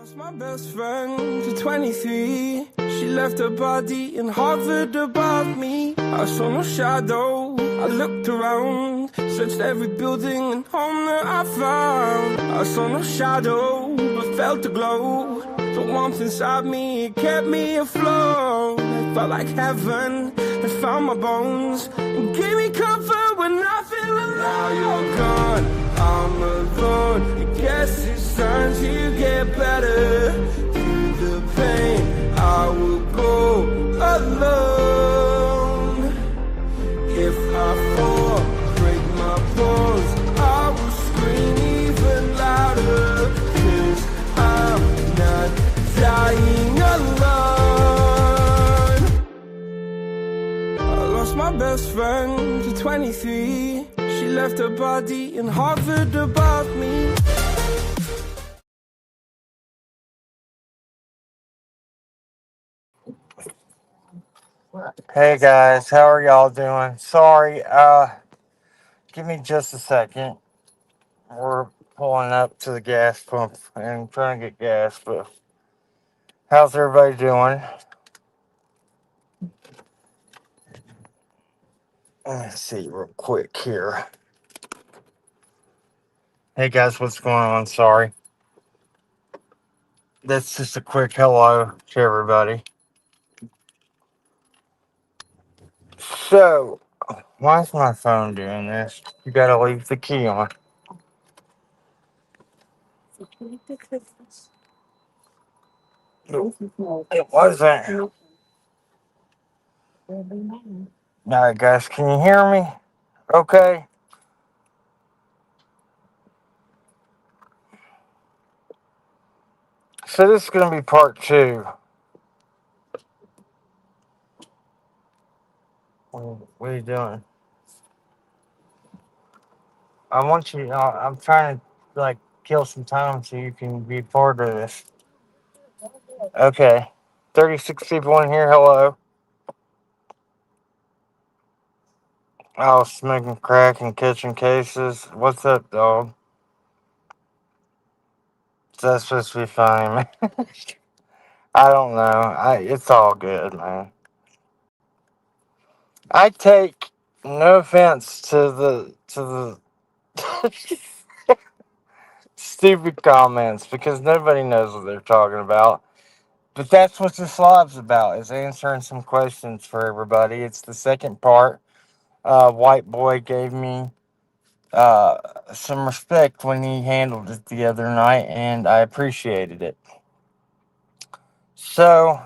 Lost my best friend to 23. She left her body and hovered above me. I saw no shadow, I looked around, searched every building and home that I found. I saw no shadow, but felt the glow. The warmth inside me, it kept me afloat. It felt like heaven had found my bones and gave me comfort when I feel alone. Now you're gone, I'm alone. I guess it's time to get better. Through the pain, I will go alone. If I fall, break my bones, I will scream even louder. 'Cause I'm not dying alone. I lost my best friend to 23. She left her body and hovered above me. Hey guys, how are y'all doing? Sorry, give me just a second. We're pulling up to the gas pump and trying to get gas, but how's everybody doing? Let me see real quick here. Hey guys, what's going on? Sorry. That's just a quick hello to everybody. So, why is my phone doing this? You gotta leave the key on. It wasn't. Alright guys, can you hear me? Okay. So this is gonna be part 2. What are you doing? I want you. I'm trying to kill some time so you can be part of this. Okay, 36 people in here. Hello. Oh, smoking crack and catching cases. What's up, dog? That's supposed to be funny, man. I don't know. It's all good, man. I take no offense to the stupid comments because nobody knows what they're talking about. But that's what this live's about, is answering some questions for everybody. It's the second part. White boy gave me uh, some respect when he handled it the other night, and I appreciated it. So,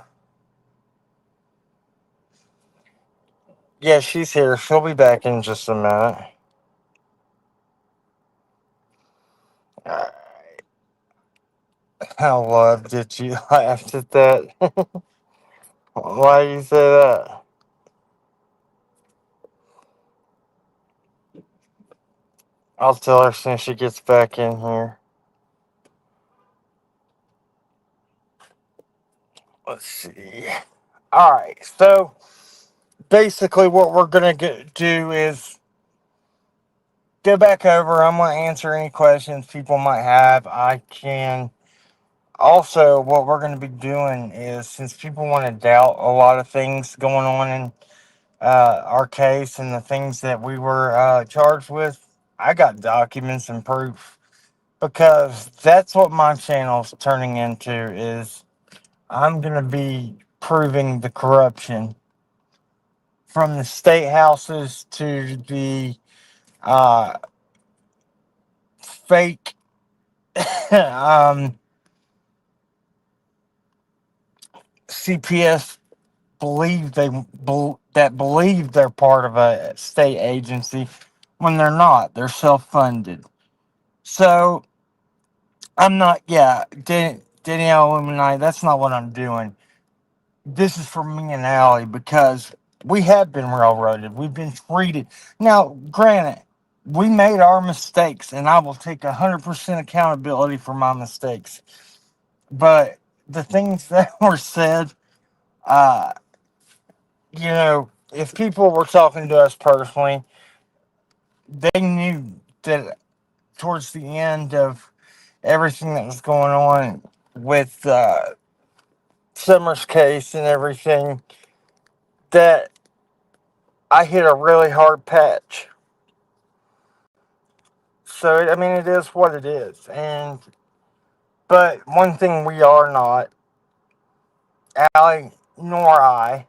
yeah, she's here. She'll be back in just a minute. Uh, How love did you laugh at that? Why do you say that? I'll tell her as soon as she gets back in here. Let's see. All right, so basically, what we're gonna do is go back over. I'm gonna answer any questions people might have. I can also, what we're gonna be doing is, since people want to doubt a lot of things going on in our case and the things that we were charged with, I got documents and proof, because that's what my channel's turning into. Is I'm gonna be proving the corruption from the state houses to the uh, fake CPS believe they're part of a state agency when they're not. They're self-funded. So I'm not. Yeah, Danielle Illuminati. That's not what I'm doing. This is for me and Allie, because we have been railroaded. We've been treated. Now, granted, we made our mistakes, and I will take 100% accountability for my mistakes. But the things that were said, uh, if people were talking to us personally, they knew that towards the end of everything that was going on, with Summer's case and everything, that I hit a really hard patch. So, I mean, it is what it is. But one thing we are not, Allie nor I,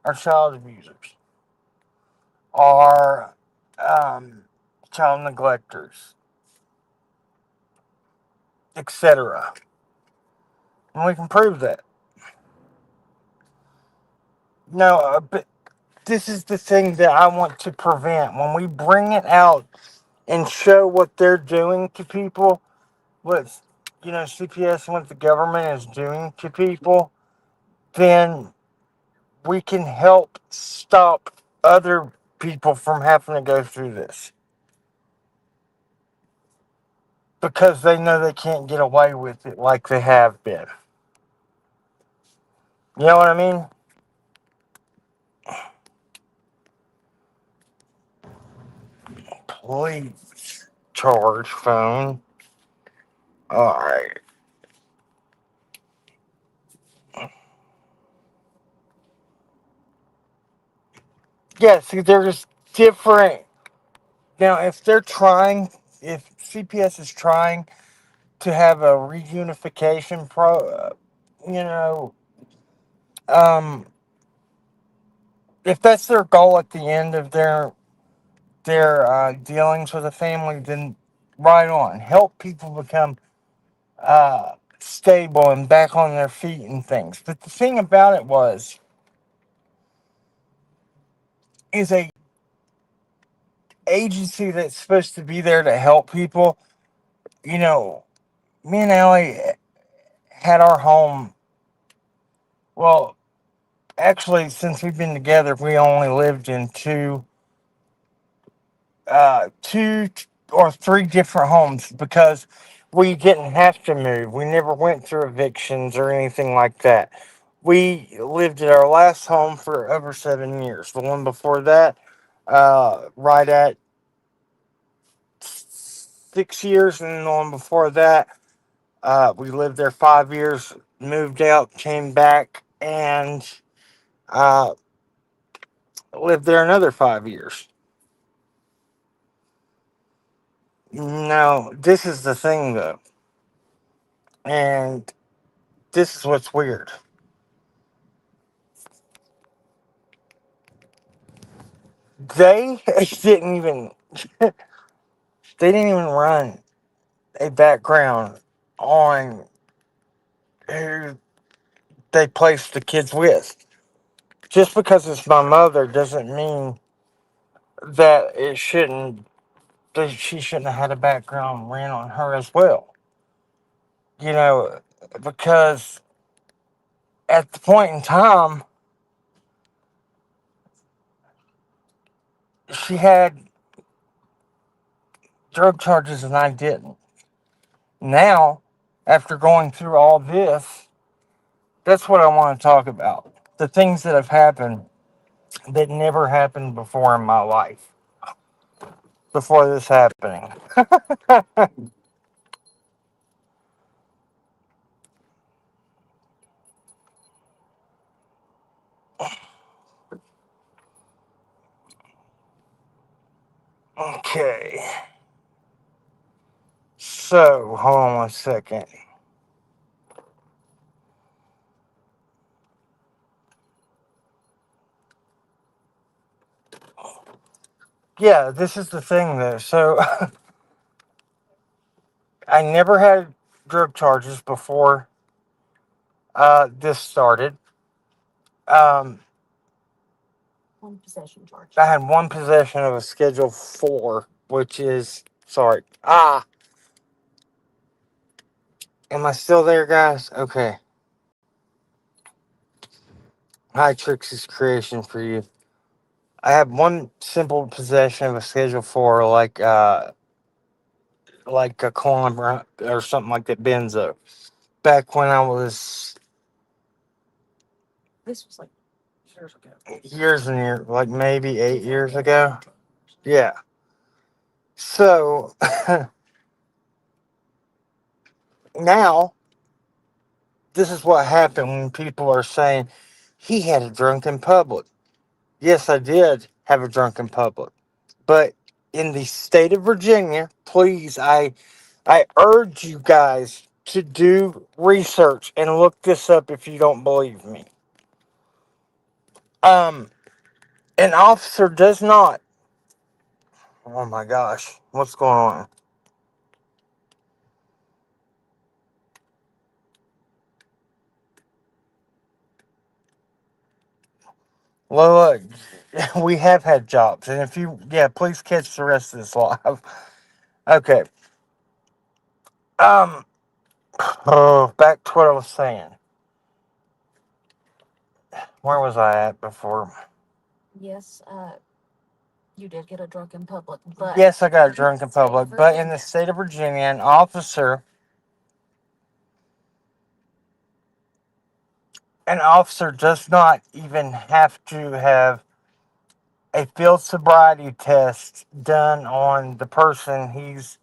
are child abusers, are child neglectors, etc. And we can prove that. No, but this is the thing that I want to prevent. When we bring it out and show what they're doing to people, what CPS and what the government is doing to people, then we can help stop other people from having to go through this. Because they know they can't get away with it like they have been. You know what I mean? Please charge phone. Alright. Yeah, see, there's different. Now, if CPS is trying to have a reunification you know, um, if that's their goal at the end of their dealings with a family, then right on. Help people become stable and back on their feet and things. But the thing about it is a agency that's supposed to be there to help people. You know, me and Allie had our home. Well, actually, since we've been together, we only lived in two or three different homes because we didn't have to move. We never went through evictions or anything like that. We lived at our last home for over 7 years. The one before that, right at 6 years, and the one before that, we lived there 5 years, moved out, came back, and uh, lived there another 5 years. Now, this is the thing, though, and this is what's weird. They didn't even they didn't even run a background on who they placed the kids with. Just because it's my mother doesn't mean that she shouldn't have had a background ran on her as well. You know, because at the point in time, she had drug charges and I didn't. Now, after going through all this, that's what I want to talk about. The things that have happened that never happened before in my life. Before this happening. Okay. So, hold on 1 second. Yeah, this is the thing though. So, I never had drug charges before this started. Um, I had one possession of a Schedule 4, which is, sorry. Am I still there, guys? Okay. Hi, Trixie's creation for you. I have one simple possession of a Schedule 4, like a climber or something like that, benzo. Back when I was years and years, like maybe 8 years ago. Yeah. So now this is what happened when people are saying he had a drunk in public. Yes, I did have a drunk in public. But in the state of Virginia, please, I urge you guys to do research and look this up if you don't believe me. Um, an officer does not. Oh my gosh, what's going on? Well, look, we have had jobs, and if you, yeah, please catch the rest of this live. Okay. Um. Oh, back to what I was saying. Where was I at before? Yes, you did get a drunk in public, but Yes, I got drunk in public, but in the state of Virginia, an officer does not even have to have a field sobriety test done on the person he's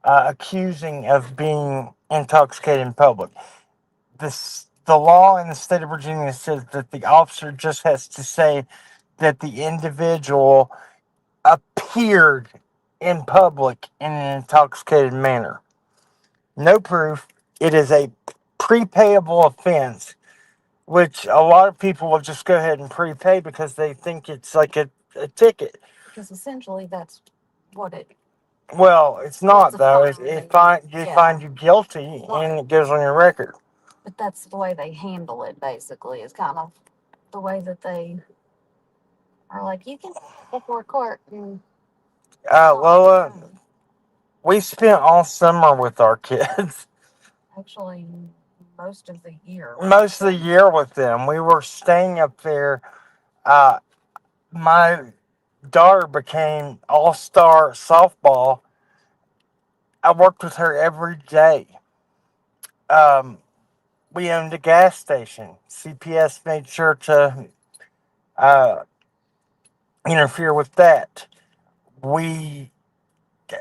accusing of being intoxicated in public. The law in the state of Virginia says that the officer just has to say that the individual appeared in public in an intoxicated manner. No proof. It is a prepayable offense, which a lot of people will just go ahead and prepay because they think it's like a ticket. Because essentially that's what it. Well, it's not though. They Yeah. find you guilty and it goes on your record. But that's the way they handle it. Basically, is kind of the way that they are like, you can before court and. Lola, we spent all summer with our kids. Actually, most of the year. Most of the year with them. We were staying up there. Uh, my daughter became all-star softball. I worked with her every day. Um, we owned a gas station. CPS made sure to uh, interfere with that. We,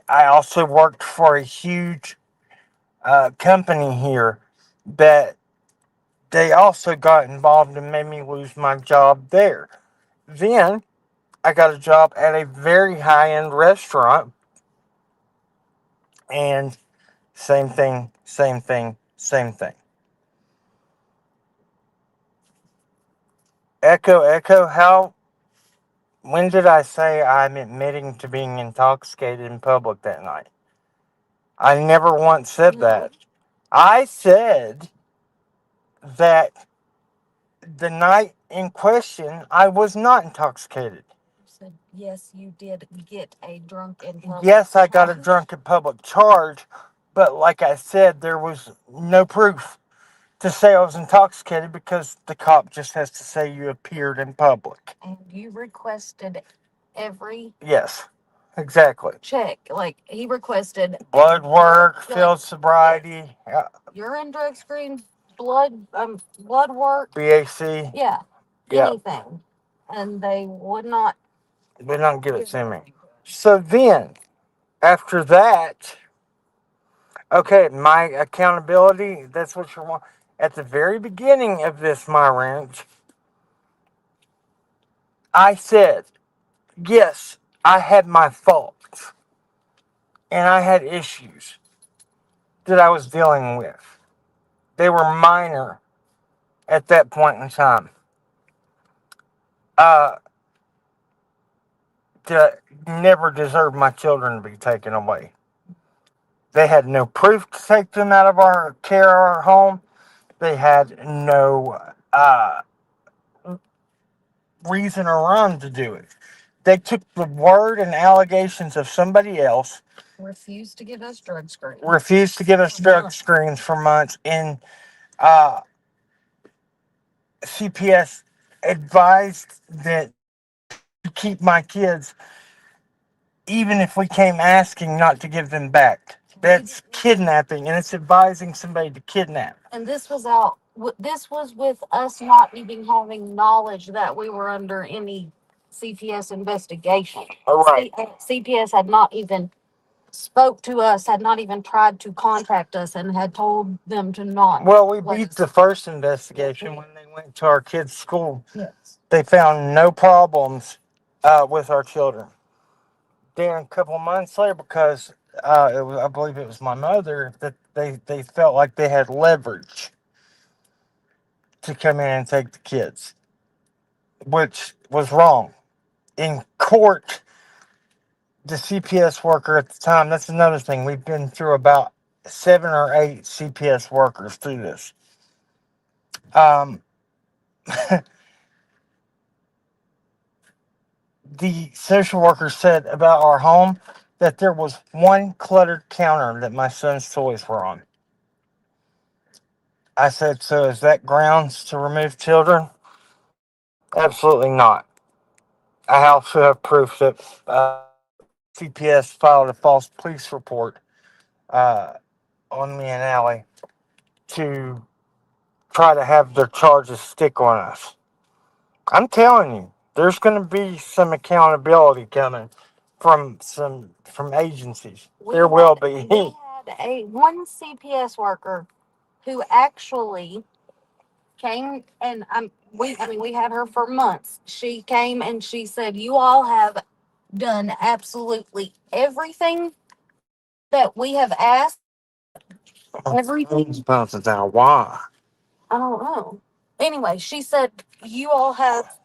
I also worked for a huge company here that they also got involved and made me lose my job there. Then I got a job at a very high end restaurant, and same thing, same thing, same thing. Echo, echo, how, when did I say I'm admitting to being intoxicated in public that night? I never once said that. I said that the night in question, I was not intoxicated. You said, yes, you did get a drunk in public. Yes, I got a drunk in public charge, but like I said, there was no proof to say I was intoxicated because the cop just has to say you appeared in public. And you requested every. Yes, exactly. Check. Like, he requested Blood work, field sobriety, urine drug screen, blood work, BAC. yeah, anything, and they would not. They don't give it to me. So then, after that, okay, my accountability, that's what you want. At the very beginning of this, my ranch, I said, yes, I had my faults. And I had issues that I was dealing with. They were minor at that point in time. That never deserved my children to be taken away. They had no proof to take them out of our care or our home. They had no reason or rhyme to do it. They took the word and allegations of somebody else. Refused to give us drug screens. Refused to give us drug screens for months. And CPS advised that to keep my kids, even if we came asking not to give them back. That's kidnapping, and it's advising somebody to kidnap. And this was out. This was with us not even having knowledge that we were under any CPS investigation. All right. CPS had not even spoke to us, had not even tried to contact us, and had told them to not. Well, we beat the first investigation when they went to our kids' school. Yes. They found no problems with our children. Then a couple months later, because I believe it was my mother, that they felt like they had leverage to come in and take the kids, which was wrong. In court, the CPS worker at the time, that's another thing. We've been through about 7 or 8 CPS workers through this. Um, the social worker said about our home that there was one cluttered counter that my son's toys were on. I said, so is that grounds to remove children? Absolutely not. I also have proof that CPS filed a false police report uh, on me and Allie to try to have their charges stick on us. I'm telling you, there's going to be some accountability coming from agencies. There will be. We had one CPS worker who actually came, and we had her for months. She came and she said, "You all have done absolutely everything that we have asked. Everything." About that, why? I don't know. Anyway, she said, "You all have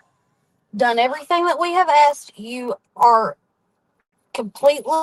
done everything that we have asked. You are completely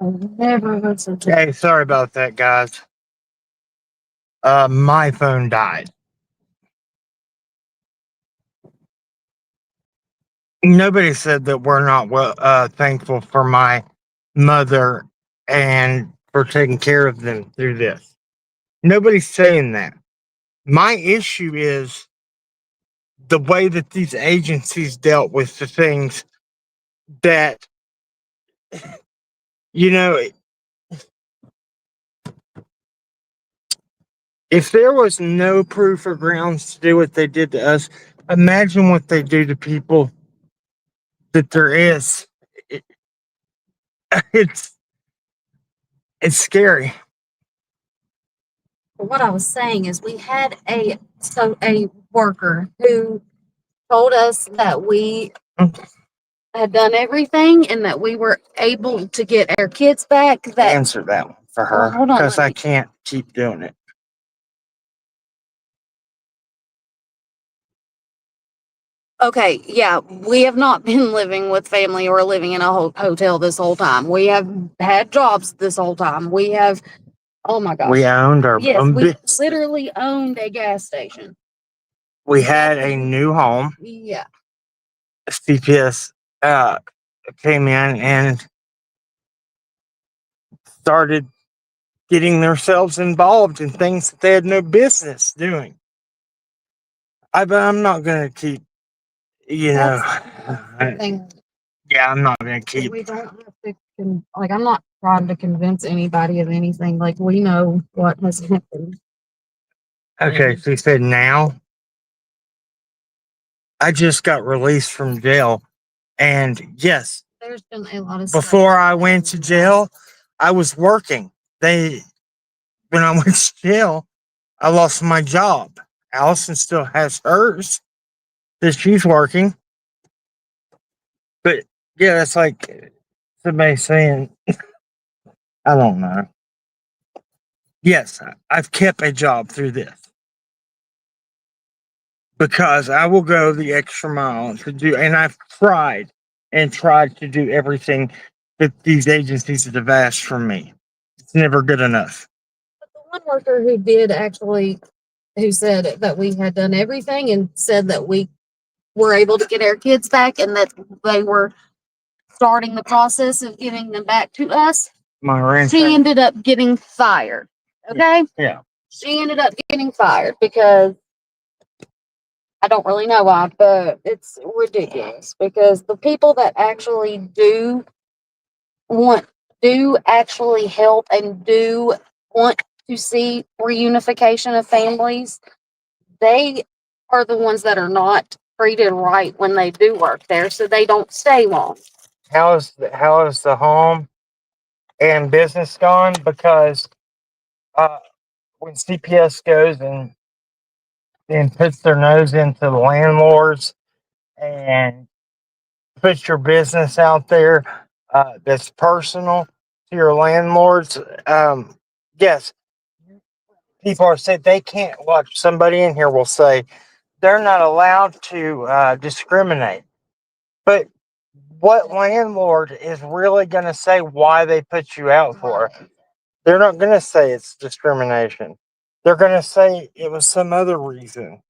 I never listened to. Hey, sorry about that, guys. My phone died. Nobody said that we're not thankful for my mother and for taking care of them through this. Nobody's saying that. My issue is the way that these agencies dealt with the things that, you know, if there was no proof or grounds to do what they did to us, imagine what they do to people that there is. It, it's it's scary. What I was saying is we had a worker who told us that we had done everything and that we were able to get our kids back. That Answer that one for well, her hold on, because I can't keep doing it. okay, yeah, we have not been living with family or living in a hotel this whole time. We have had jobs this whole time. We have, oh my gosh. We owned our Yes, own we business. literally owned a gas station. We had a new home. Yeah. CPS came in and started getting themselves involved in things that they had no business doing. I'm not going to keep, Thing. Yeah, I'm not going to keep. We don't have to, like, I'm not trying to convince anybody of anything. Like, we know what has happened. Okay, so you said now? I just got released from jail. And yes, there's been a lot of before I went to jail, I was working. When I went to jail, I lost my job. Allison still has hers that she's working. But yeah, that's like somebody saying, I don't know. Yes, I've kept a job through this because I will go the extra mile to do, and I've tried to do everything that these agencies have asked from me. It's never good enough. But the one worker who did actually, who said that we had done everything and said that we were able to get our kids back and that they were starting the process of getting them back to us, she ended up getting fired. Okay? Yeah. She ended up getting fired because I don't really know why, but it's ridiculous because the people that actually do actually help and do want to see reunification of families, they are the ones that are not treated right when they do work there, so they don't stay long. How is the home and business gone? Because when CPS goes and puts their nose into the landlords and puts your business out there that's personal to your landlords, yes, people are saying they can't watch. Somebody in here will say they're not allowed to discriminate. But what landlord is really going to say why they put you out for? They're not going to say it's discrimination. They're going to say it was some other reason.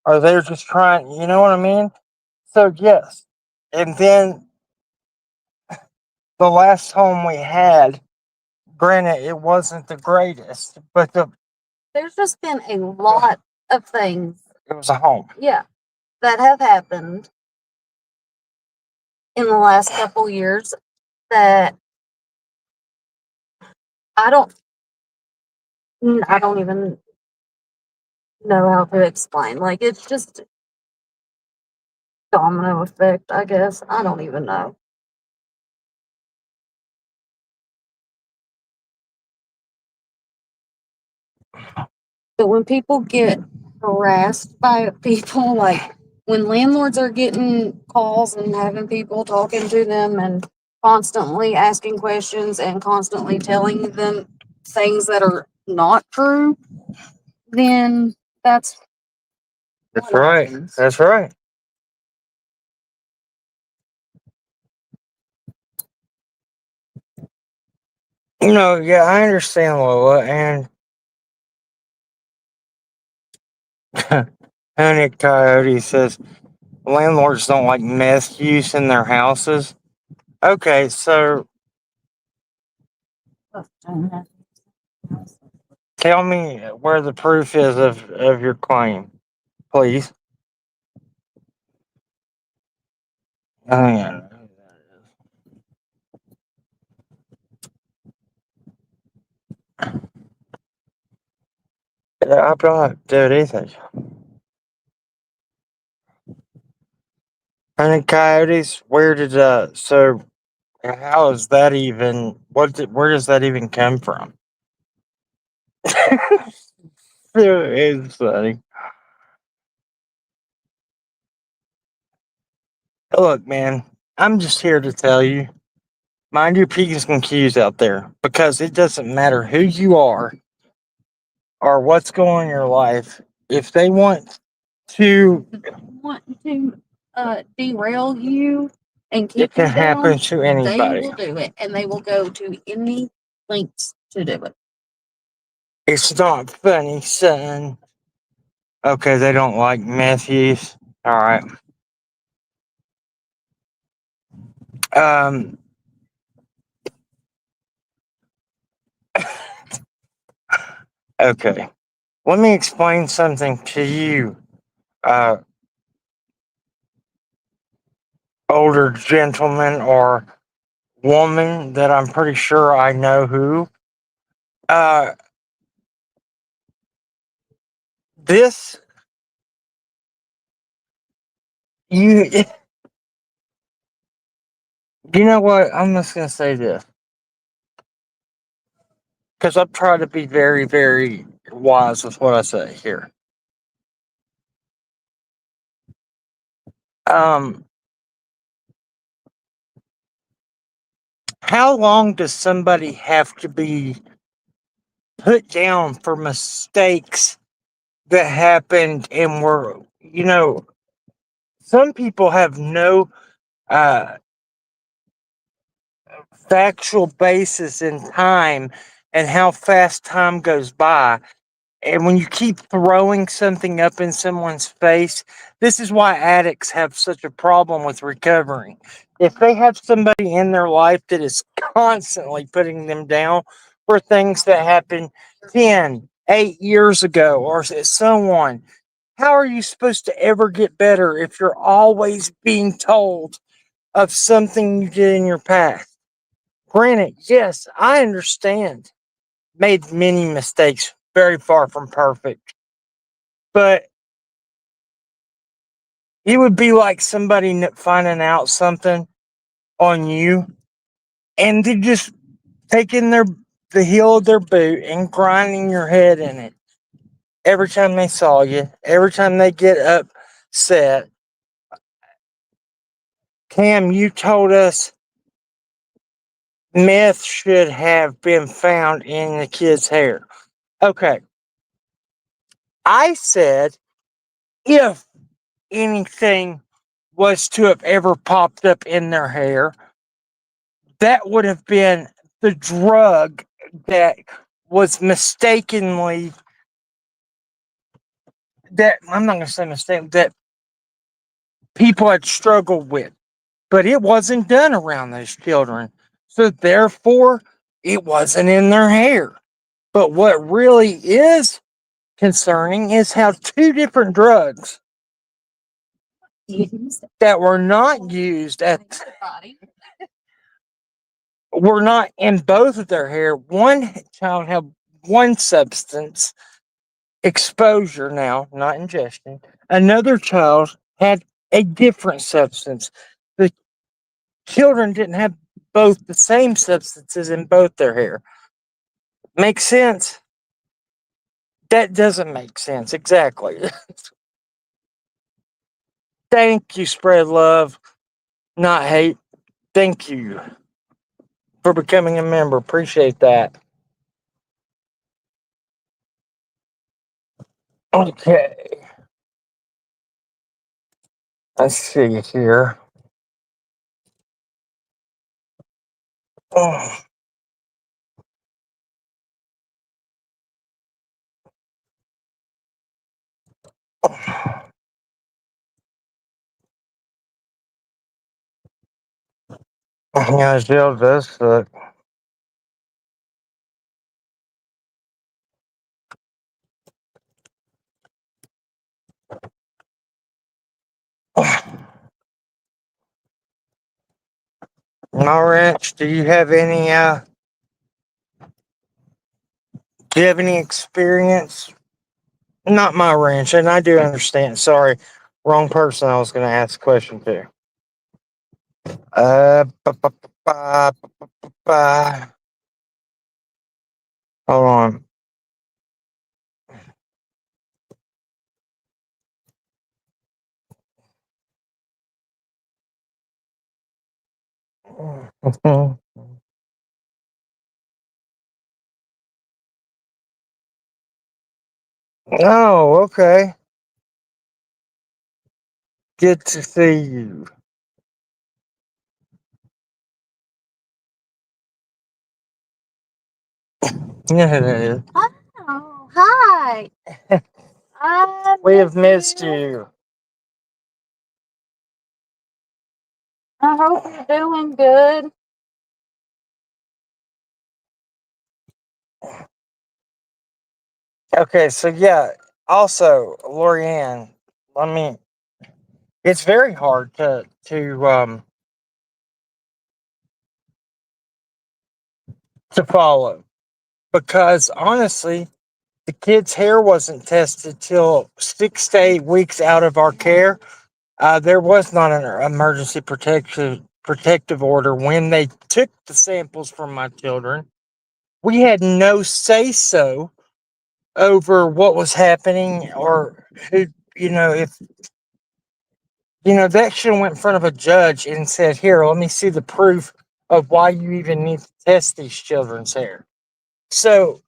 Or they're just trying, you know what I mean? So, yes. And then the last home we had, granted, it wasn't the greatest, but there's just been a lot of things. It was a home. Yeah. That have happened in the last couple years that I don't even know how to explain. Like, it's just domino effect, I guess. I don't even know. But when people get harassed by people, like when landlords are getting calls and having people talking to them and constantly asking questions and constantly telling them things that are not true, then that's right. happens. That's right. No, yeah, I understand, Lola, and Honey Coyote says landlords don't like meth use in their houses. Okay, so tell me where the proof is of your claim, please. Oh, yeah. I don't do it either. Honey Coyotes, where did so how is that even where does that even come from? It's funny. Look, man, I'm just here to tell you, mind your P's and Q's out there because it doesn't matter who you are or what's going on in your life. If they want to Derail you and it keep can you down, happen to they anybody. will do it, and they will go to any lengths to do it. It's not funny, son. Okay, they don't like meth use. All right. Um. Okay. Let me explain something to you, uh, older gentleman or woman that I'm pretty sure I know who. Uh, this you you know what? I'm just gonna say this because I'm trying to be very, very wise with what I say here. Um, how long does somebody have to be put down for mistakes that happened and were, some people have no uh, factual basis in time and how fast time goes by. And when you keep throwing something up in someone's face, this is why addicts have such a problem with recovering. If they have somebody in their life that is constantly putting them down for things that happened 10, 8 years ago, or so on, how are you supposed to ever get better if you're always being told of something you did in your past? Granted, yes, I understand. Made many mistakes, very far from perfect. But it would be like somebody finding out something on you and they just taking the heel of their boot and grinding your head in it every time they saw you, every time they get upset. Cam, you told us meth should have been found in the kid's hair. Okay. I said if anything was to have ever popped up in their hair, that would have been the drug that was mistakenly that I'm not going to say mistake that people had struggled with, but it wasn't done around those children, so therefore it wasn't in their hair. But what really is concerning is how two different drugs that were not used at were not in both of their hair. One child had one substance exposure now, not ingestion. Another child had a different substance. The children didn't have both the same substances in both their hair. Makes sense? That doesn't make sense. Exactly. Thank you, spread love, not hate. Thank you for becoming a member. Appreciate that. Okay. Let's see here. Oh. Yeah, jail does suck. My ranch, do you have any experience? Not my ranch, and I do understand. Sorry, wrong person I was going to ask a question to. Ba, ba, ba, ba, ba, ba. Hold on. Oh, okay. Good to see you. Yeah, it is. Oh, hi. I We have missed you. you. I hope you're doing good. Okay, so yeah. Also, Lorianne, let me. It's very hard to follow because honestly, the kid's hair wasn't tested till 6 to 8 weeks out of our care. There was not an emergency protective order when they took the samples from my children. We had no say so over what was happening or who, if that should have went in front of a judge and said, "Here, let me see the proof of why you even need to test these children's hair." So,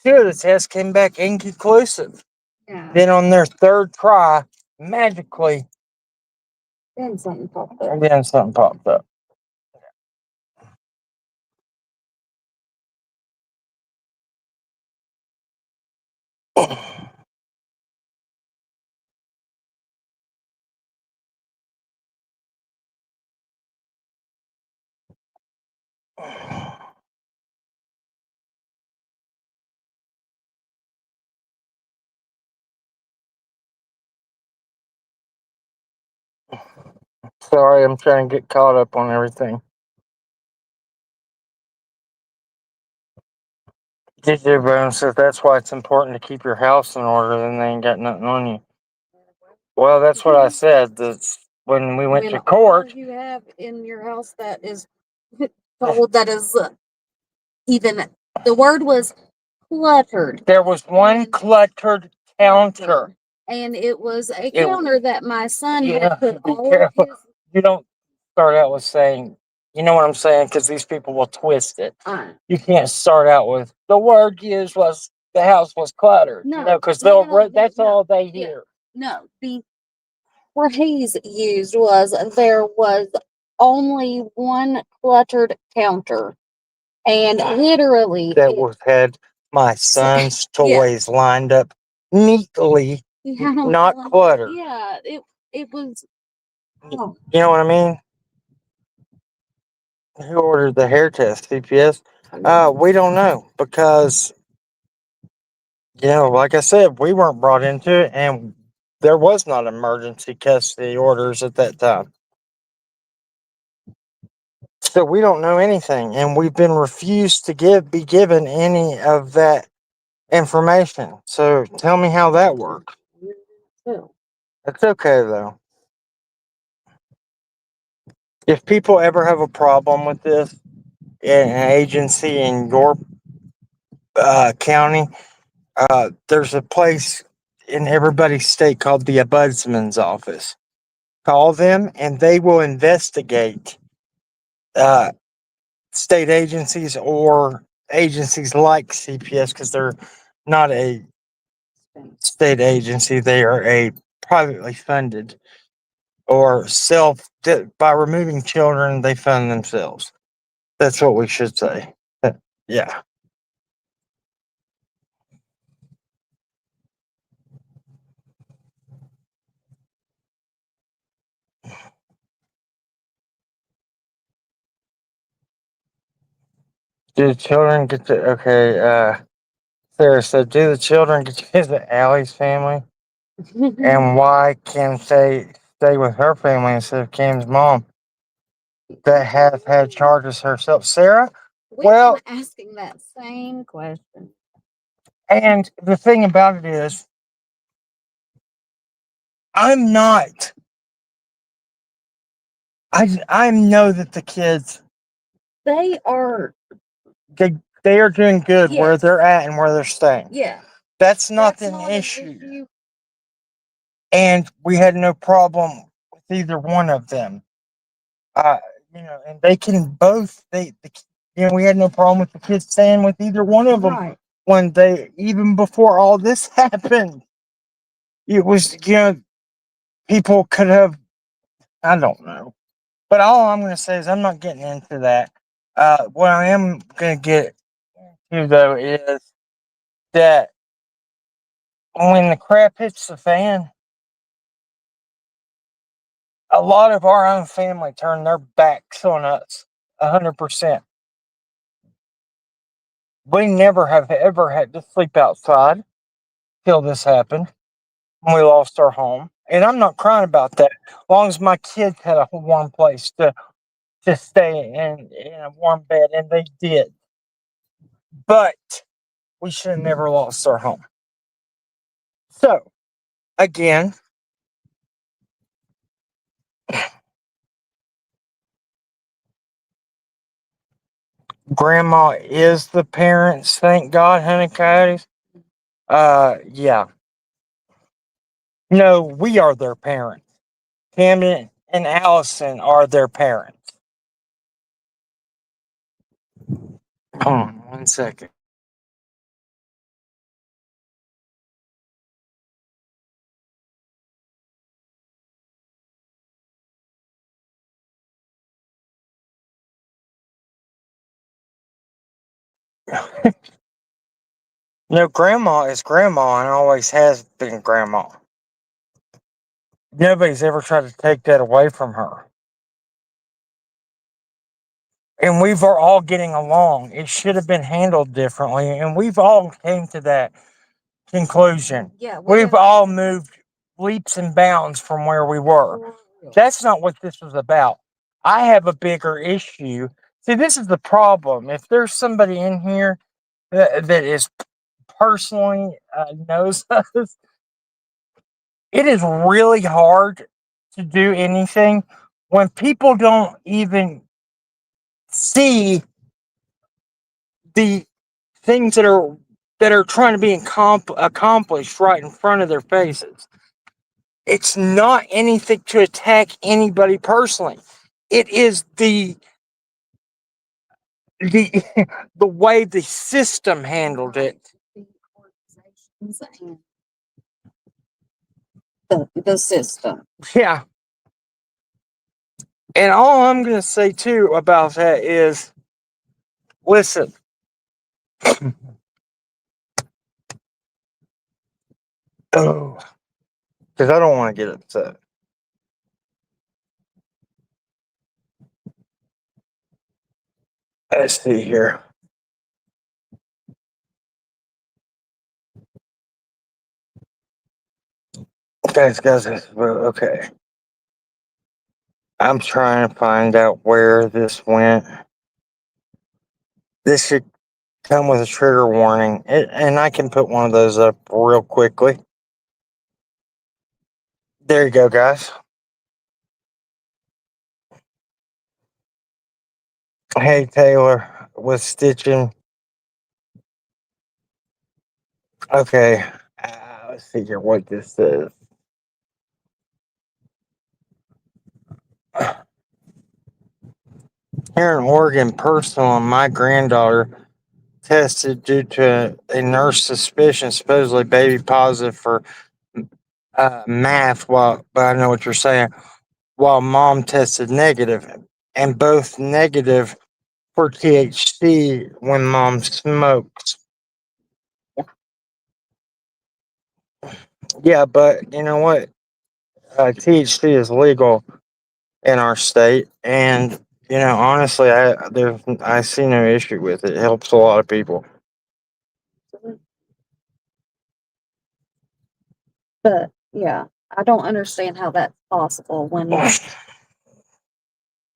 two of the tests came back inconclusive. Yeah. Then on their third try, magically, Then something popped up. and then something popped up. Sorry, I'm trying to get caught up on everything. DJ Brown says that's why it's important to keep your house in order, then they ain't got nothing on you. Well, that's what I said. That's when we went to court. All you have in your house that is told that is even the word was cluttered. There was one cluttered counter. And it was a counter that my son Yeah, had put be all of careful. his. You don't start out with saying, you know what I'm saying, because these people will twist it. You can't start out with the word used was the house was cluttered. No, because that's no, all they yeah. hear. No, the phrase used was there was only one cluttered counter. And literally, That had my son's toys lined up neatly, not cluttered. Yeah, it was. Oh. You know what I mean? Who ordered the hair test? CPS? We don't know because, like I said, we weren't brought into it and there was not emergency custody orders at that time. So we don't know anything and we've been refused to be given any of that information. So tell me how that works. It's okay though. If people ever have a problem with this in an agency in your county, there's a place in everybody's state called the Ombudsman's Office. Call them and they will investigate uh, state agencies or agencies like CPS because they're not a state agency, they are a privately funded or by removing children, they fund themselves. That's what we should say. Yeah. Do the children get to, okay, Sarah said, do the children get to visit Allie's family? And why can't they stay with her family instead of Cam's mom that has had charges herself? Sarah? Well, asking that same question. and the thing about it is, I'm not. I know that the kids They are. they they are doing good where Yes. they're at and where they're staying. Yeah. That's not That's an not issue. And we had no problem with either one of them. Uh, and they can both. We had no problem with the kids staying with either one of them. Right. When they, even before all this happened, it was, people could have. I don't know. But all I'm going to say is I'm not getting into that. What I am going to get into, though, is that when the crap hits the fan, a lot of our own family turned their backs on us 100%. We never have ever had to sleep outside till this happened. We lost our home. And I'm not crying about that. As long as my kids had a warm place to stay in a warm bed, and they did. But we should have never lost our home. So, again, grandma is the parents, thank God, honey coyotes. Yeah. No, we are their parents. Camden and Allison are their parents. Hold on 1 second. No, grandma is grandma and always has been grandma. Nobody's ever tried to take that away from her. And we've are all getting along. It should have been handled differently, and we've all came to that conclusion. Yeah. We've all moved leaps and bounds from where we were. That's not what this was about. I have a bigger issue. See, this is the problem. If there's somebody in here that is personally knows us, it is really hard to do anything when people don't even see the things that are trying to be accomplished right in front of their faces. It's not anything to attack anybody personally. It is the the way the system handled it. The system. Yeah. And all I'm going to say too about that is, listen. Oh, because I don't want to get upset. Let's see here. Guys, okay. I'm trying to find out where this went. This should come with a trigger warning, and I can put one of those up real quickly. There you go, guys. Hey, Taylor, with stitching. Okay, let's see here what this says. Here in Oregon, personal and my granddaughter tested due to a nurse suspicion, supposedly baby positive for math. But I know what you're saying. While mom tested negative, and both negative for THC when mom smokes. Yeah, but you know what? THC is legal in our state, and honestly, I see no issue with it. It helps a lot of people. But yeah, I don't understand how that's possible when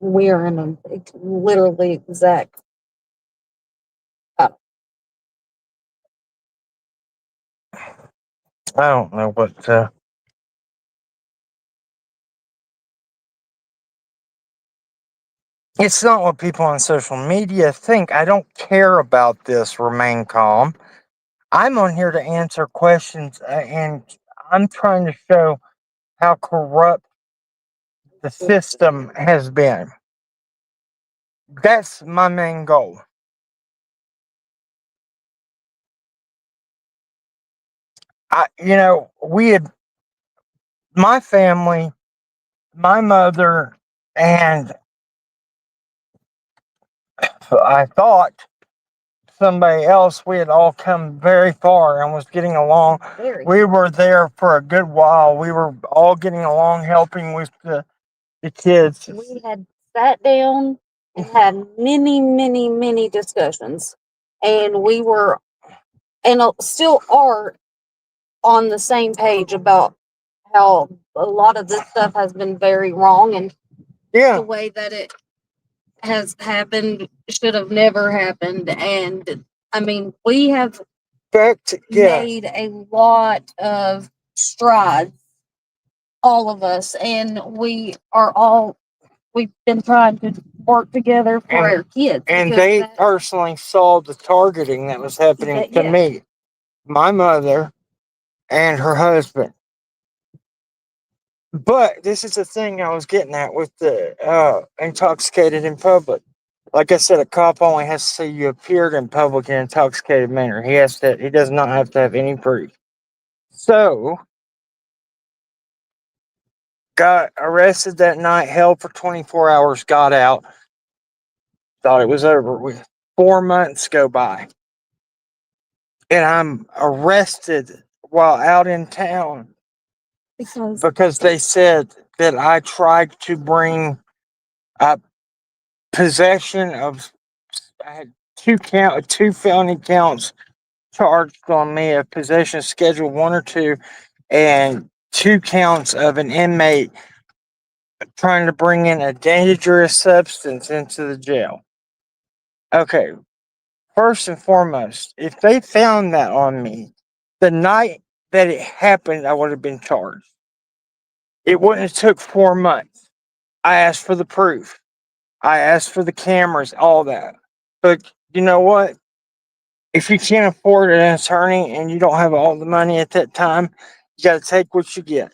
we're in a literally exact. I don't know, but it's not what people on social media think. I don't care about this. Remain calm. I'm on here to answer questions, and I'm trying to show how corrupt the system has been. That's my main goal. We had my family, my mother, and I thought somebody else. We had all come very far and was getting along. We were there for a good while. We were all getting along, helping with the kids. We had sat down and had many, many, many discussions, and we were, and still are, on the same page about how a lot of this stuff has been very wrong, and Yeah, the way that it has happened should have never happened. And I mean, we have made a lot of strides, all of us, and we've been trying to work together for our kids. And they personally saw the targeting that was happening to me, my mother, and her husband. But this is the thing I was getting at with the intoxicated in public. Like I said, a cop only has to say you appeared in public in an intoxicated manner. He does not have to have any proof. So, got arrested that night, held for 24 hours, got out, thought it was over with. 4 months go by, and I'm arrested while out in town because they said that I tried to bring up possession of. I had two felony counts charged on me of possession of Schedule 1 or 2, and 2 counts of an inmate trying to bring in a dangerous substance into the jail. Okay, first and foremost, if they found that on me the night that it happened, I would have been charged. It wouldn't have took 4 months. I asked for the proof. I asked for the cameras, all that. But you know what? If you can't afford an attorney and you don't have all the money at that time, you got to take what you get.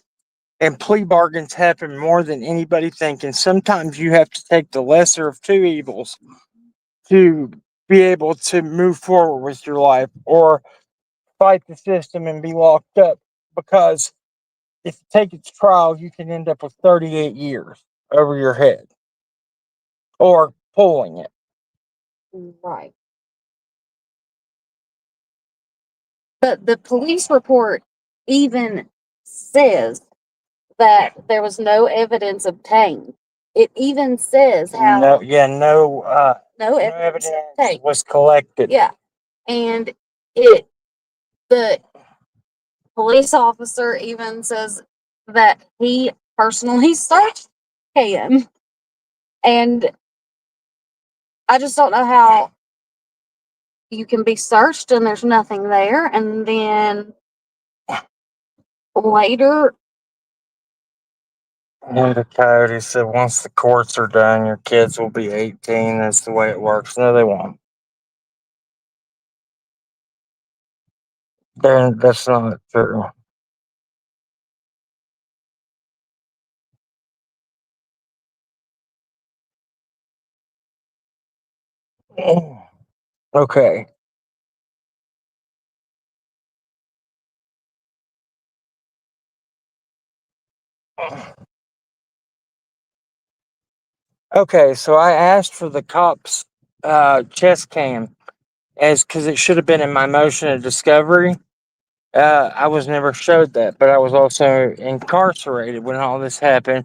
And plea bargains happen more than anybody thinks. Sometimes you have to take the lesser of two evils to be able to move forward with your life, or fight the system and be locked up. Because if you take it to trial, you can end up with 38 years over your head, or pulling it. Right. But the police report even says that there was no evidence obtained. It even says how No, yeah, no evidence obtained was collected. Yeah, and the police officer even says that he personally searched him, and I just don't know how you can be searched and there's nothing there, and then later. And the coyote said once the courts are done, your kids will be 18. That's the way it works. No, they won't. That's not true. Okay. Okay, so I asked for the cops' chest cam, as because it should have been in my motion of discovery. I was never showed that, but I was also incarcerated when all this happened.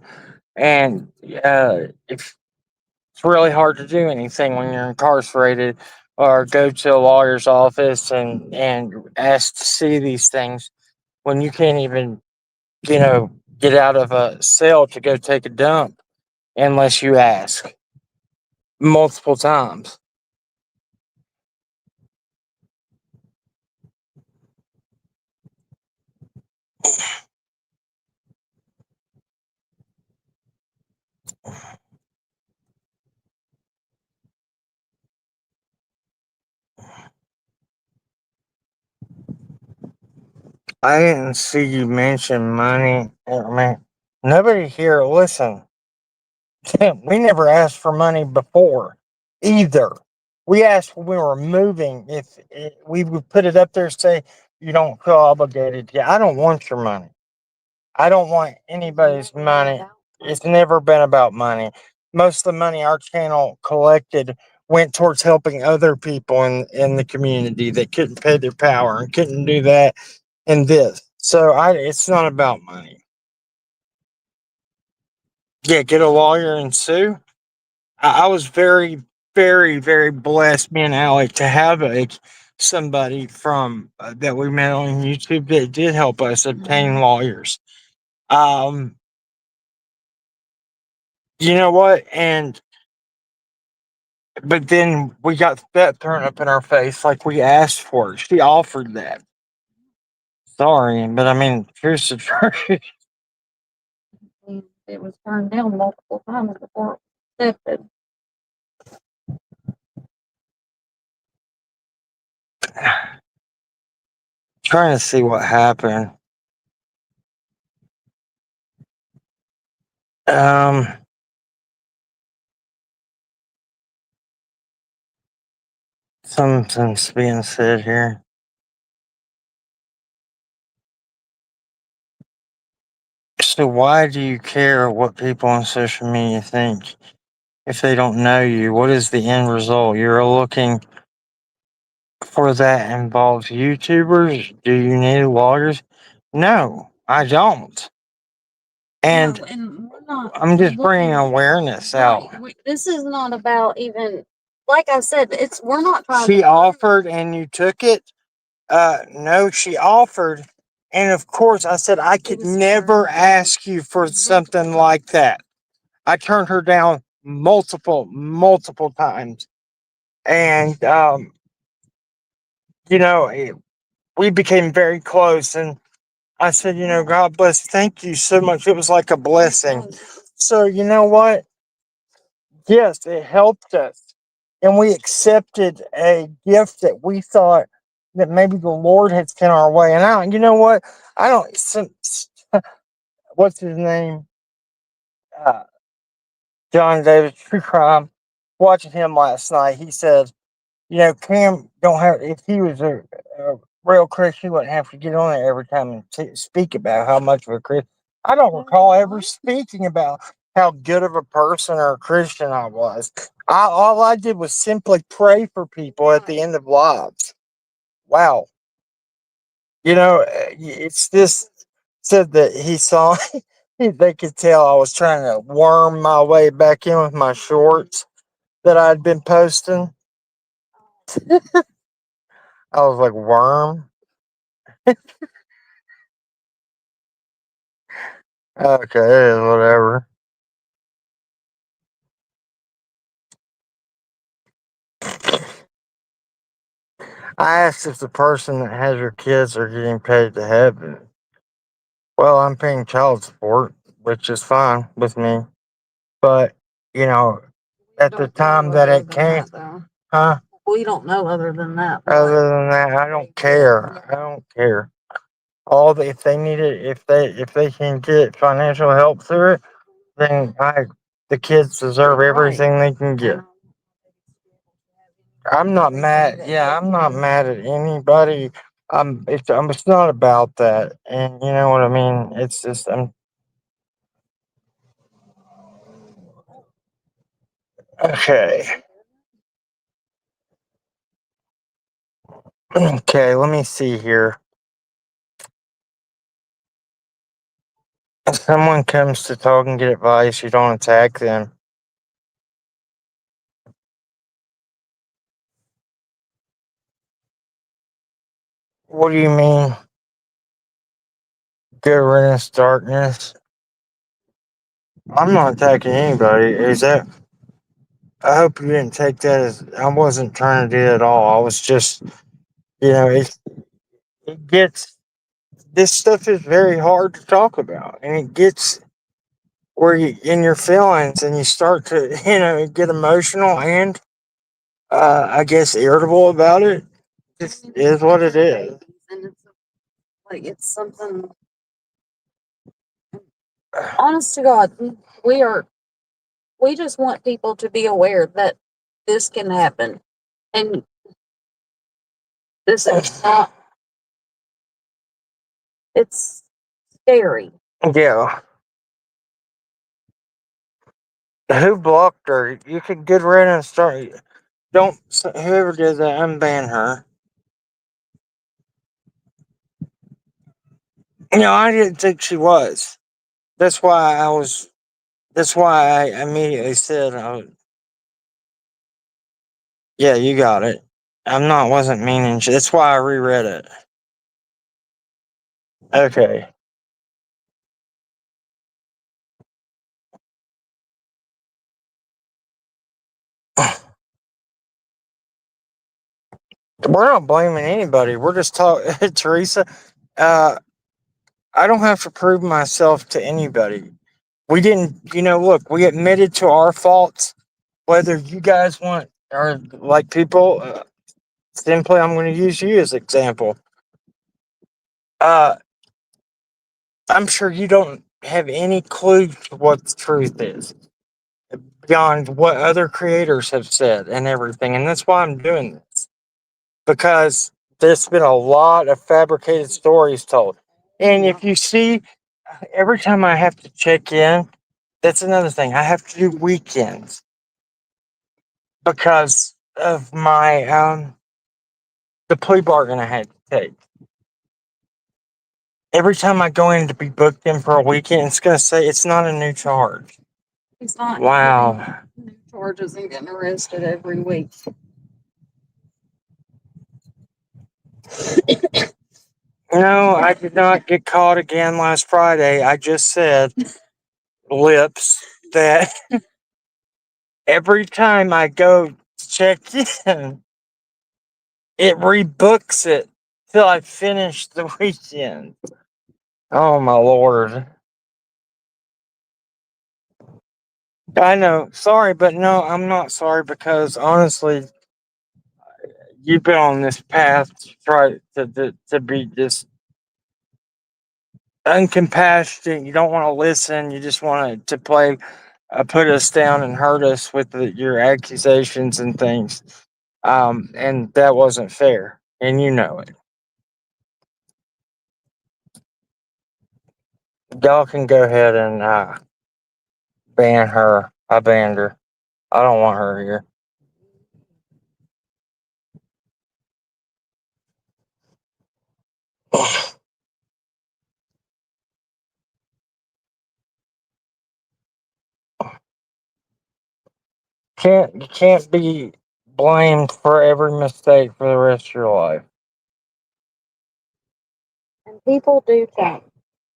And if It's really hard to do anything when you're incarcerated or go to a lawyer's office and ask to see these things when you can't even, get out of a cell to go take a dump unless you ask multiple times. I didn't see you mention money. I mean, nobody here, listen, we never asked for money before either. We asked when we were moving if we would put it up there, say, you don't feel obligated. Yeah, I don't want your money. I don't want anybody's money. It's never been about money. Most of the money our channel collected went towards helping other people in the community that couldn't pay their power and couldn't do that and this. So it's not about money. Yeah, get a lawyer and sue. I was very, very, very blessed, me and Alec, to have somebody from that we met on YouTube that did help us obtain lawyers. Um, you know what? But then we got that thrown up in our face like we asked for it. She offered that. Sorry, but I mean, here's the truth. It was turned down multiple times before it was accepted. Trying to see what happened. Um, Something's being said here. So why do you care what people on social media think if they don't know you? What is the end result? You're looking for that involves YouTubers? Do you need lawyers? No, I don't. And No, and we're not I'm just bringing looking awareness right. out. This is not about even, like I said, we're not trying She to. offered and you took it. No, she offered. And of course, I said I could never ask you for something like that. I turned her down multiple, multiple times. And, we became very close. And I said, God bless. Thank you so much. It was like a blessing. So, you know what? Yes, it helped us. And we accepted a gift that we thought that maybe the Lord had sent our way. And you know what? I don't, what's his name? Uh, John David True Crime. Watching him last night, he said, Cam don't have, if he was a real Christian, he wouldn't have to get on there every time and speak about how much of a Christian. I don't recall ever speaking about how good of a person or a Christian I was. All I did was simply pray for people at the end of lives. Wow. It's this said that he saw, they could tell I was trying to worm my way back in with my shorts that I'd been posting. I was like, worm? Okay, whatever. I asked if the person that has your kids are getting paid to heaven. Well, I'm paying child support, which is fine with me. But, you know, at the time that it came, huh? We don't know other than that. Other than that, I don't care. I don't care. If they need it, if they can get financial help through it, then the kids deserve everything they can get. I'm not mad. Yeah, I'm not mad at anybody. It's not about that, and you know what I mean. It's just okay. Okay, let me see here. If someone comes to talk and get advice, you don't attack them. What do you mean? Good riddance, darkness. I'm not attacking anybody. Is that? I hope you didn't take that as I wasn't trying to do it at all. I was just, it gets this stuff is very hard to talk about, and it gets where you in your feelings, and you start to, get emotional and, I guess, irritable about it. It is what it is. And it's like it's something. Honest to God, we are. We just want people to be aware that this can happen, and this is not. It's scary. Yeah. Who blocked her? You could get rid and start. Don't whoever did that unban her. I didn't think she was. That's why I was. That's why I immediately said, "Yeah, you got it." I'm not. Wasn't meaning. That's why I reread it. Okay. We're not blaming anybody. We're just talking, Teresa. Uh, I don't have to prove myself to anybody. We didn't. Look, we admitted to our faults. Whether you guys want or like people. Simply, I'm going to use you as example. Uh, I'm sure you don't have any clue what the truth is beyond what other creators have said and everything, and that's why I'm doing this because there's been a lot of fabricated stories told. And if you see, every time I have to check in, that's another thing. I have to do weekends because of my the plea bargain I had to take. Every time I go in to be booked in for a weekend, it's going to say it's not a new charge. He's not. Wow. New charges and getting arrested every week. No, I did not get caught again last Friday. I just said, lips, that every time I go check in, it rebooks it till I finish the weekend. Oh, my Lord. I know. Sorry, but no, I'm not sorry because honestly, you've been on this path to try to be just uncompassionate. You don't want to listen. You just want to play, put us down and hurt us with your accusations and things. And that wasn't fair, and you know it. Y'all can go ahead and ban her. I banned her. I don't want her here. You can't be blamed for every mistake for the rest of your life. And people do change.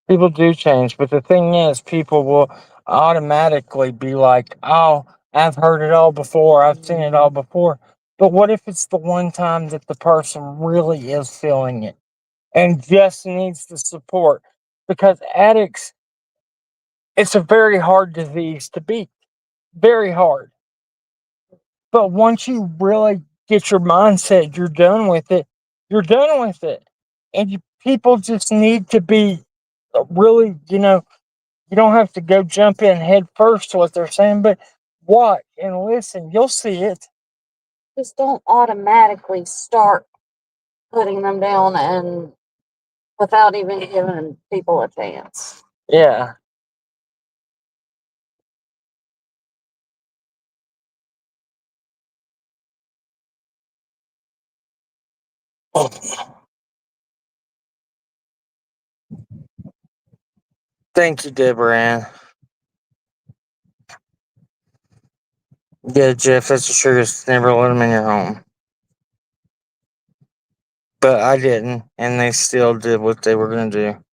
People do change, but the thing is, people will automatically be like, "Oh, I've heard it all before. I've seen it all before." But what if it's the one time that the person really is feeling it and just needs the support? Because addicts, it's a very hard disease to beat. Very hard. But once you really get your mindset, you're done with it. You're done with it. And people just need to be really, you don't have to go jump in head first to what they're saying, but watch and listen. You'll see it. Just don't automatically start putting them down and without even giving people a chance. Yeah. Thank you, Deborah Ann. Yeah, Jeff, that's the surest. Never let them in your home. but I didn't, and they still did what they were going to do.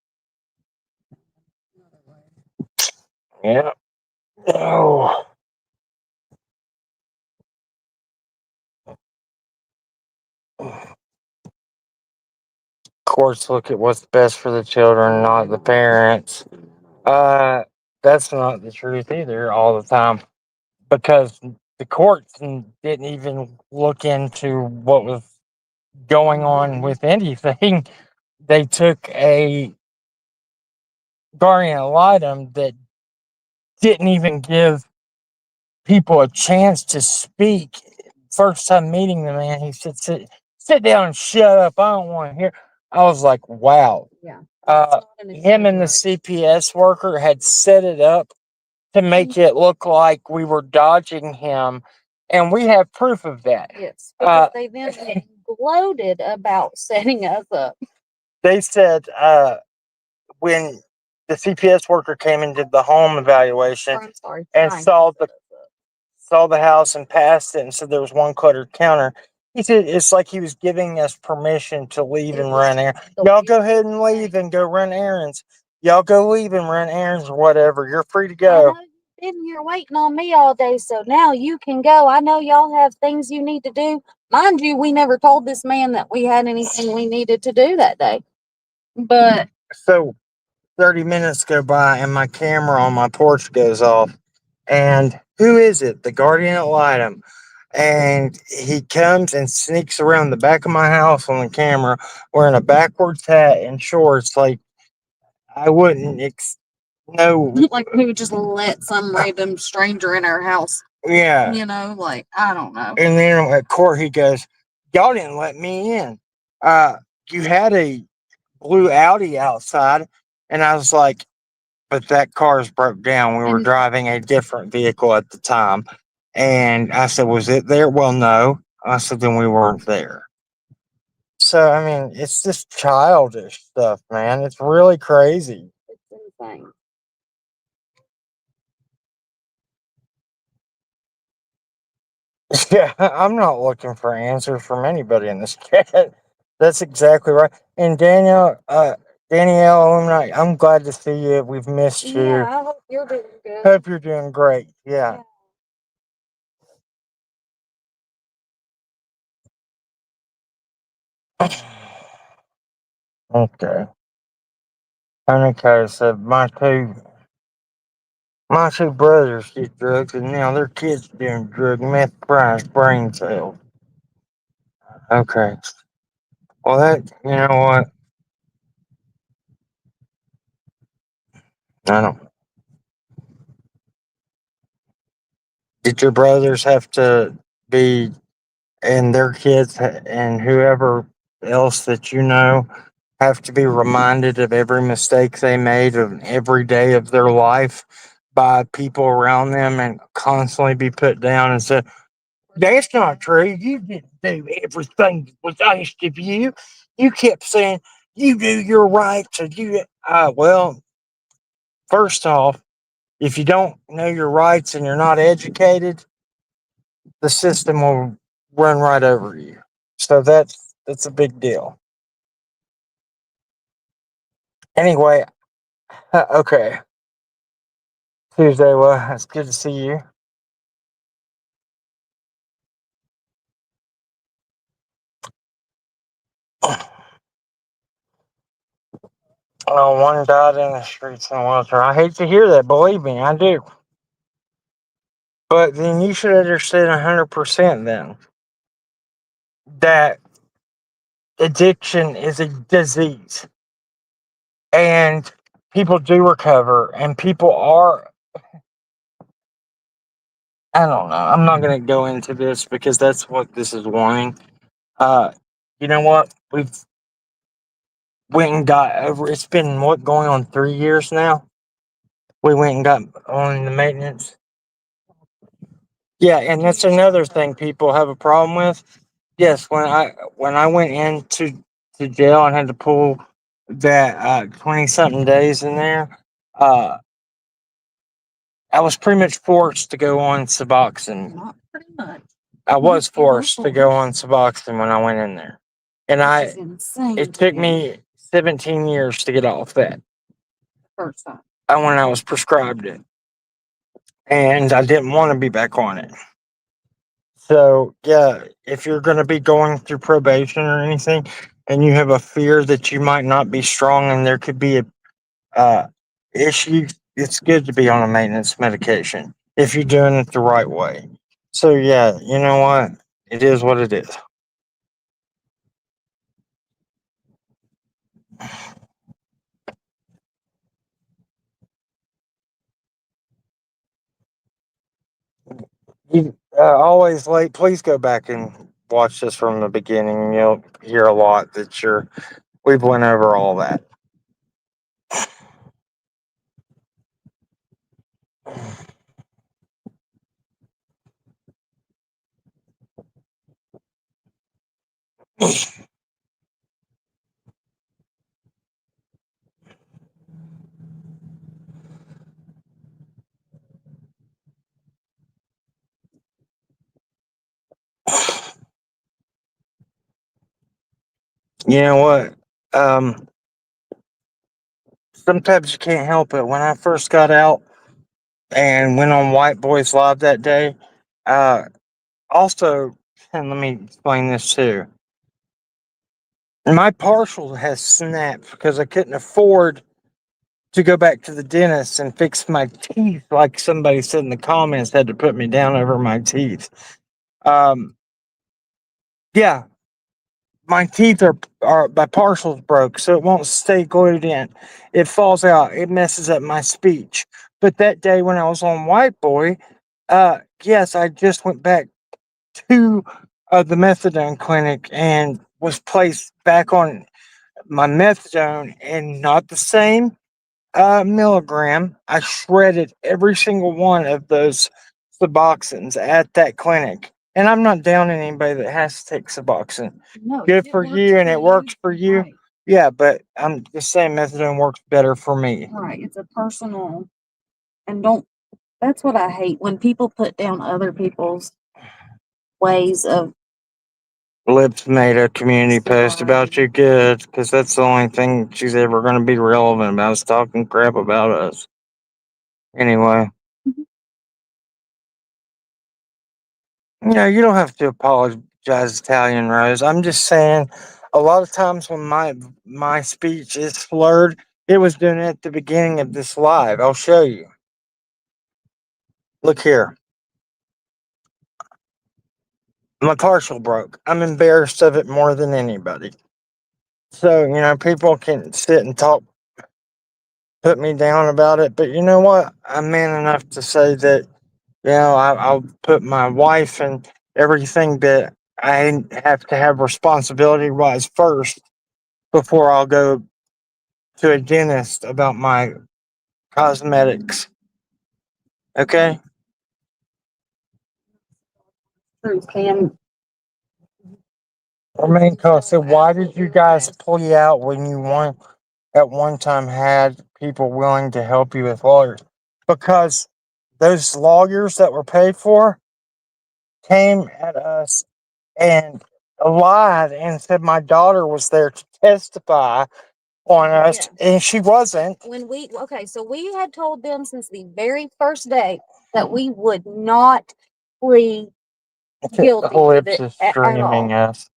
Yeah. Oh. Courts look at what's best for the children, not the parents. Uh, that's not the truth either all the time, because the courts didn't even look into what was going on with anything. They took a guardian ad litem that didn't even give people a chance to speak. First time meeting the man, he said, sit down and shut up. I don't want to hear. I was like, wow. Yeah. Him and the CPS worker had set it up to make it look like we were dodging him, and we have proof of that. Yes, because they then gloated about setting us up. They said when the CPS worker came and did the home evaluation and saw the house and passed it and said there was one cluttered counter. He said it's like he was giving us permission to leave and run errands. Y'all go ahead and leave and go run errands. Y'all go leave and run errands or whatever. You're free to go. You've been here waiting on me all day, so now you can go. I know y'all have things you need to do. Mind you, we never told this man that we had anything we needed to do that day. But so 30 minutes go by and my camera on my porch goes off. And who is it? The guardian ad litem. And he comes and sneaks around the back of my house on the camera wearing a backwards hat and shorts. Like, I wouldn't know. Like, we would just let some random stranger in our house. Yeah. You know, like, I don't know. And then at court, he goes, y'all didn't let me in. You had a blue Audi outside. And I was like, but that car's broke down. We were driving a different vehicle at the time. And I said, was it there? Well, no. I said, then we weren't there. So, I mean, it's just childish stuff, man. It's really crazy. It's insane. Yeah, I'm not looking for answers from anybody in this chat. That's exactly right. And Danielle, I'm glad to see you. We've missed you. Yeah, I hope you're doing good. Hope you're doing great. Yeah. Okay. Okay, so my two brothers did drugs, and now their kids are doing meth, brain cells. Okay. Well, you know what? I don't. Did your brothers have to be, and their kids, and whoever else that you know, have to be reminded of every mistake they made of every day of their life by people around them and constantly be put down and said, that's not true. You didn't do everything that was asked of you. You kept saying you do your rights. And well, first off, if you don't know your rights and you're not educated, the system will run right over you. So that's a big deal. Anyway, okay. Tuesday, well, it's good to see you. Oh, one died in the streets in a wheelchair. I hate to hear that. Believe me, I do. But then you should understand 100% then that addiction is a disease and people do recover and people are. I don't know. I'm not going to go into this because that's what this is wanting. You know what? We've went and got over. It's been going on 3 years now. We went and got on the maintenance. Yeah, and that's another thing people have a problem with. Yes, when I went into to jail and had to pull that 20 something days in there, I was pretty much forced to go on Suboxone. Not pretty much. I was forced to go on Suboxone when I went in there. And Which is insane. it took me 17 years to get off that. First time. When I was prescribed it. And I didn't want to be back on it. So, yeah, if you're going to be going through probation or anything and you have a fear that you might not be strong and there could be a issue, it's good to be on a maintenance medication if you're doing it the right way. So, yeah, you know what? It is what it is. You always late. Please go back and watch this from the beginning. You'll hear a lot that we've went over all that. You know what? Sometimes you can't help it. When I first got out and went on White Boys Live that day, uh, also, and let me explain this too. My partial has snapped because I couldn't afford to go back to the dentist and fix my teeth, like somebody said in the comments, had to put me down over my teeth. Yeah, my teeth are my partials broke, so it won't stay glued in. It falls out. It messes up my speech. But that day when I was on White Boy, yes, I just went back to the methadone clinic and was placed back on my methadone, and not the same milligram. I shredded every single one of those Suboxones at that clinic. And I'm not down on anybody that has to take Suboxone. No, Good for you, and it works for you. Right. Yeah, but I'm just saying methadone works better for me. Right. It's a personal, and don't, that's what I hate when people put down other people's ways of. Lips made a community post about you. Good, because that's the only thing she's ever going to be relevant about is talking crap about us. Anyway. You don't have to apologize, Italian Rose. I'm just saying, a lot of times when my speech is slurred, it was doing it at the beginning of this live. I'll show you. Look here. My partial broke. I'm embarrassed of it more than anybody. So, people can sit and talk, put me down about it, but you know what? I'm man enough to say that, I'll put my wife and everything that I have to have responsibility wise first before I'll go to a dentist about my cosmetics. Okay? Truth can. Our main cause. So why did you guys plea out when you at one time had people willing to help you with lawyers? Because those lawyers that were paid for came at us and lied and said my daughter was there to testify on us, and she wasn't. So we had told them since the very first day that we would not plead guilty to Lips it is at all. streaming us.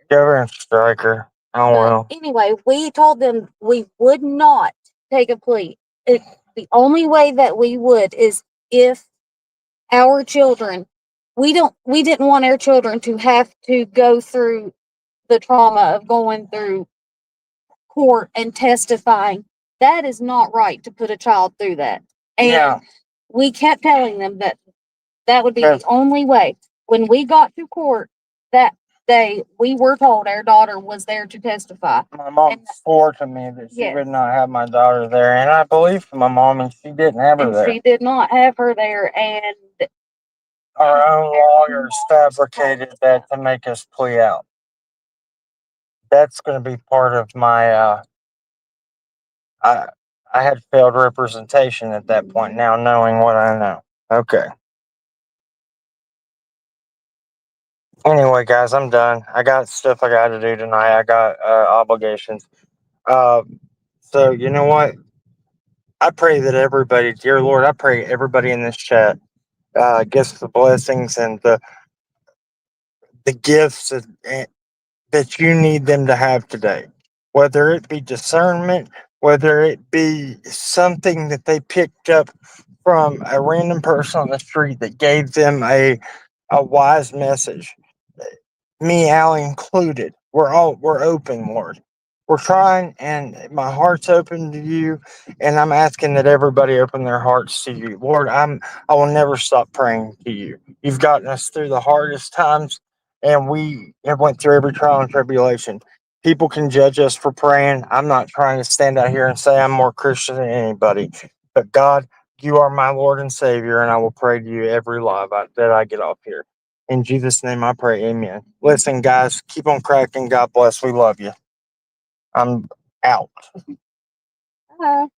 Go over and strike her. Oh, well. Anyway, we told them we would not take a plea. The only way that we would is if our children, we didn't want our children to have to go through the trauma of going through court and testifying. That is not right to put a child through that. And we kept telling them that would be the only way. When we got to court that day, we were told our daughter was there to testify. My mom swore to me that she would not have my daughter there, and I believed my mom, and she didn't have her there. She did not have her there, and our own lawyers fabricated that to make us plea out. That's going to be part of my. I had failed representation at that point. Now knowing what I know. Okay. Anyway, guys, I'm done. I got stuff I got to do tonight. I got obligations. Uh, so you know what? I pray that everybody, dear Lord, I pray everybody in this chat gets the blessings and the gifts that you need them to have today. Whether it be discernment, whether it be something that they picked up from a random person on the street that gave them a wise message, me, Al included. We're open, Lord. We're trying, and my heart's open to you, and I'm asking that everybody open their hearts to you, Lord. I will never stop praying to you. You've gotten us through the hardest times, and we have went through every trial and tribulation. People can judge us for praying. I'm not trying to stand out here and say I'm more Christian than anybody, but God, you are my Lord and Savior, and I will pray to you every that I get off here. In Jesus' name I pray, amen. Listen, guys, keep on cracking. God bless. We love you. I'm out. Hello.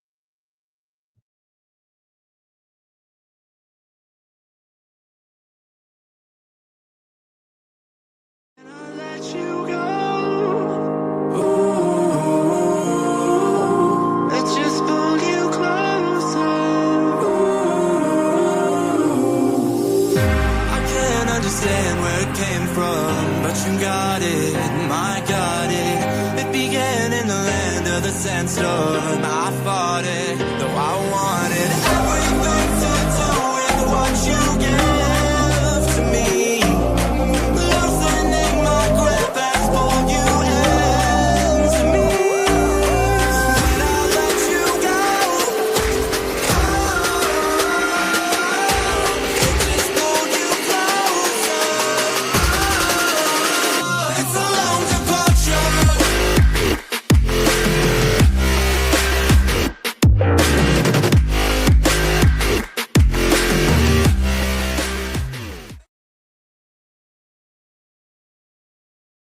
Let you go. Ooh, let's just pull you closer. Ooh, I can't understand where it came from, but you got it, my got it. It began in the land of the sandstorm. I fought it, though I wanted